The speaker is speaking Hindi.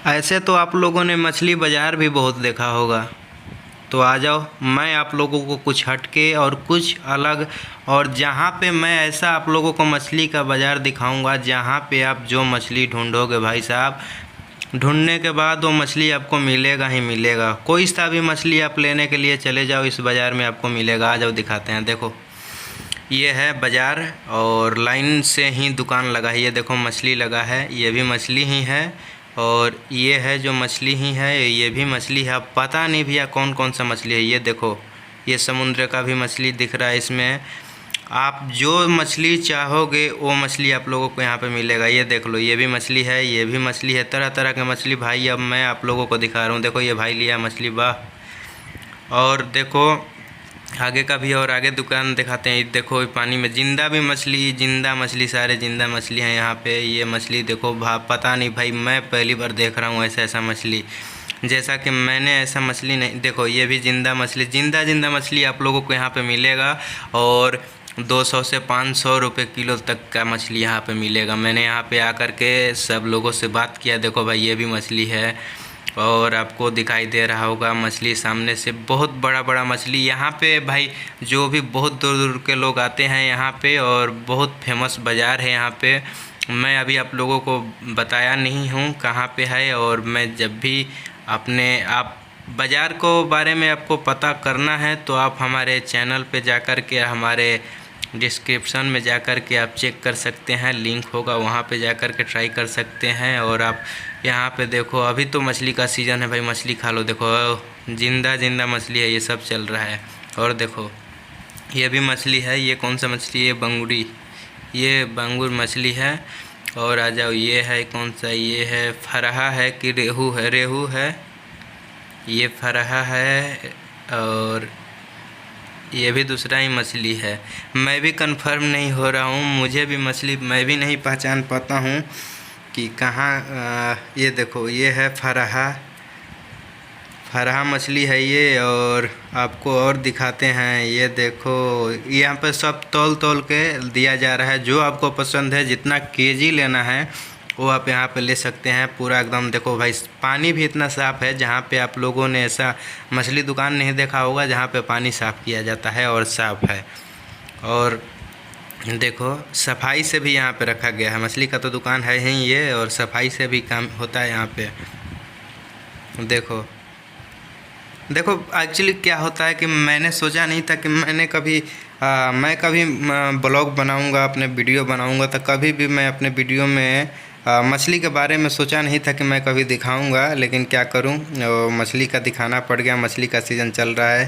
ऐसे तो आप लोगों ने मछली बाज़ार भी बहुत देखा होगा, तो आ जाओ, मैं आप लोगों को कुछ हटके और कुछ अलग, और जहाँ पे मैं ऐसा आप लोगों को मछली का बाज़ार दिखाऊंगा जहाँ पे आप जो मछली ढूंढोगे भाई साहब, ढूंढने के बाद वो मछली आपको मिलेगा ही मिलेगा। कोई सा भी मछली आप लेने के लिए चले जाओ, इस बाज़ार में आपको मिलेगा। आ जाओ दिखाते हैं। देखो ये है बाज़ार और लाइन से ही दुकान लगा है। ये देखो मछली लगा है, ये भी मछली ही है, और ये है जो मछली ही है, ये भी मछली है। अब पता नहीं भैया कौन कौन सा मछली है। ये देखो ये समुद्र का भी मछली दिख रहा है इसमें। आप जो मछली चाहोगे वो मछली आप लोगों को यहाँ पे मिलेगा। ये देख लो, ये भी मछली है, ये भी मछली है, तरह तरह के मछली भाई। अब मैं आप लोगों को दिखा रहा हूँ। देखो ये भाई लिया मछली, वाह। और देखो आगे का भी, और आगे दुकान दिखाते हैं। देखो पानी में जिंदा भी मछली, जिंदा मछली, सारे जिंदा मछली हैं यहाँ पे। ये मछली देखो पता नहीं भाई, मैं पहली बार देख रहा हूँ ऐसा ऐसा मछली, जैसा कि मैंने ऐसा मछली नहीं। देखो ये भी जिंदा मछली, जिंदा जिंदा मछली आप लोगों को यहाँ पे मिलेगा। और 200 से 500 रुपये किलो तक का मछली यहाँ पे मिलेगा। मैंने यहाँ पे आकर के सब लोगों से बात किया। देखो भाई ये भी मछली है, और आपको दिखाई दे रहा होगा मछली सामने से, बहुत बड़ा बड़ा मछली यहाँ पे भाई। जो भी बहुत दूर दूर के लोग आते हैं यहाँ पे, और बहुत फेमस बाज़ार है यहाँ पे। मैं अभी आप लोगों को बताया नहीं हूँ कहाँ पे है, और मैं जब भी आप बाज़ार को बारे में आपको पता करना है तो आप हमारे चैनल पे जाकर के, हमारे डिस्क्रिप्शन में जाकर के आप चेक कर सकते हैं, लिंक होगा वहाँ पे जाकर के ट्राई कर सकते हैं। और आप यहाँ पे देखो, अभी तो मछली का सीज़न है भाई, मछली खा लो। देखो जिंदा जिंदा मछली है, ये सब चल रहा है। और देखो ये भी मछली है। ये कौन सा मछली है? बंगुड़ी, ये बांगुर मछली है। और आ जाओ, ये है कौन सा, ये है फरहा है कि रेहू है? रेहू है, ये फरहा है, और ये भी दूसरा ही मछली है। मैं भी कंफर्म नहीं हो रहा हूँ, मुझे भी मछली मैं भी नहीं पहचान पाता हूँ कि कहाँ। ये देखो ये है फरहा, फरहा मछली है ये। और आपको और दिखाते हैं, ये देखो यहाँ पे सब तौल तौल के दिया जा रहा है। जो आपको पसंद है, जितना केजी लेना है वो आप यहाँ पे ले सकते हैं पूरा एकदम। देखो भाई पानी भी इतना साफ़ है, जहाँ पे आप लोगों ने ऐसा मछली दुकान नहीं देखा होगा जहाँ पे पानी साफ़ किया जाता है और साफ़ है। और देखो सफाई से भी यहाँ पे रखा गया है। मछली का तो दुकान है ही ये, और सफाई से भी काम होता है यहाँ पे। देखो देखो एक्चुअली क्या होता है कि मैंने सोचा नहीं था कि मैं कभी ब्लॉग बनाऊंगा, अपने वीडियो बनाऊंगा, तो कभी भी मैं अपने वीडियो में मछली के बारे में सोचा नहीं था कि मैं कभी दिखाऊंगा। लेकिन क्या करूं, मछली का दिखाना पड़ गया। मछली का सीज़न चल रहा है।